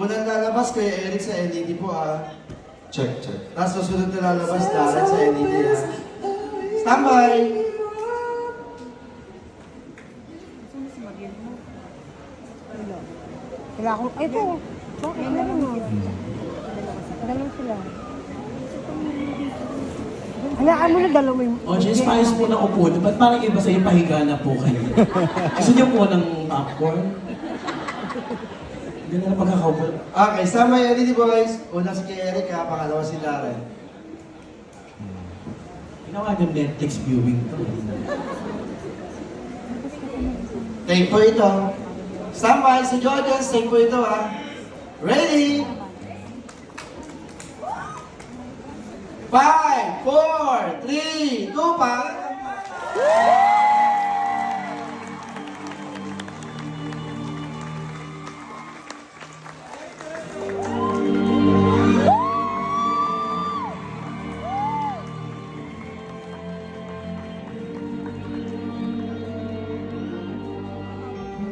Unang lalabas kay Eric sa LED po Check, check. Tapos susunod na lalabas Darren sa LED Standby! Wala akong, ito. Bakit na rin mo? Dalawa sila. Halaan mo na dalawa yung... O, Jess, paayos po na upo. Ba't parang iba sa'yo pahiga na po kayo? Gusto niyo po ng popcorn? Hindi na pagkakaupo. Okay, standby LED boys. Una si kay Eric pangalawa si Darren. Ginawa niyo Netflix viewing to. Take po ito. Standby si Jordan, take po ito Ready? 5, 4, 3, 2, pa!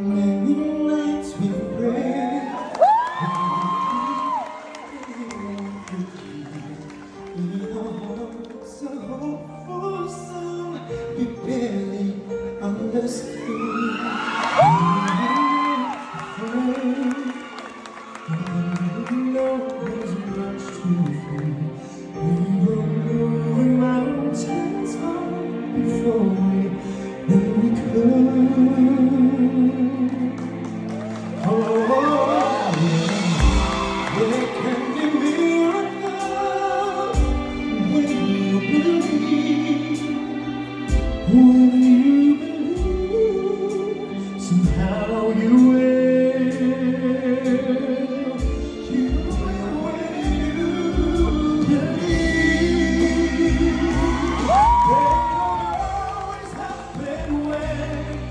Many nights we pray. In our hearts a hopeful song we barely understood. No one's much too free. We were moving mountains high before we knew we could. There can be miracles when you believe. When you believe, somehow you will. You will when you believe. They don't always happen when you ask.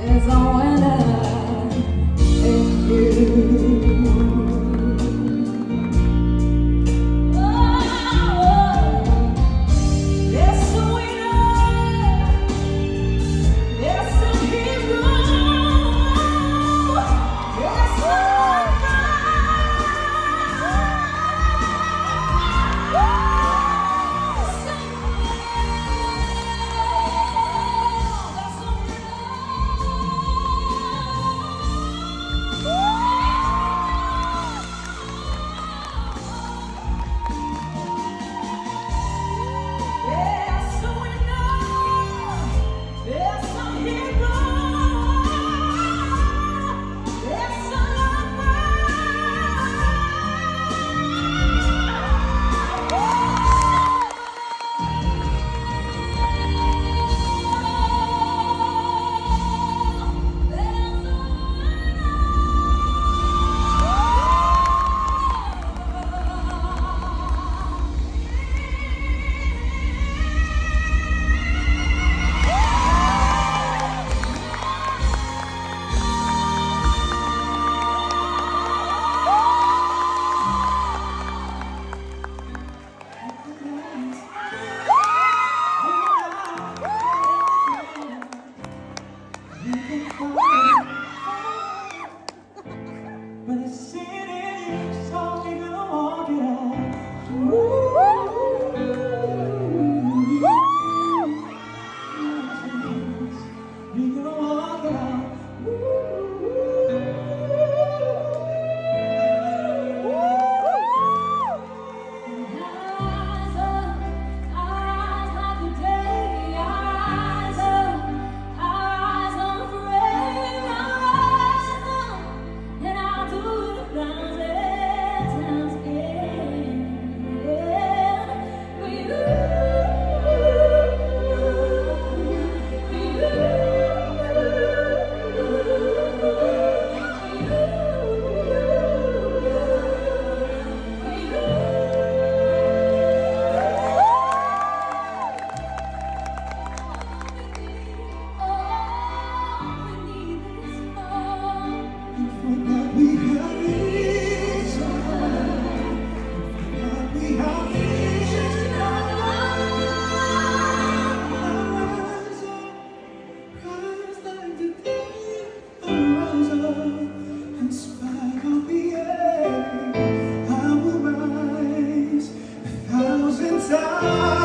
As I went out and time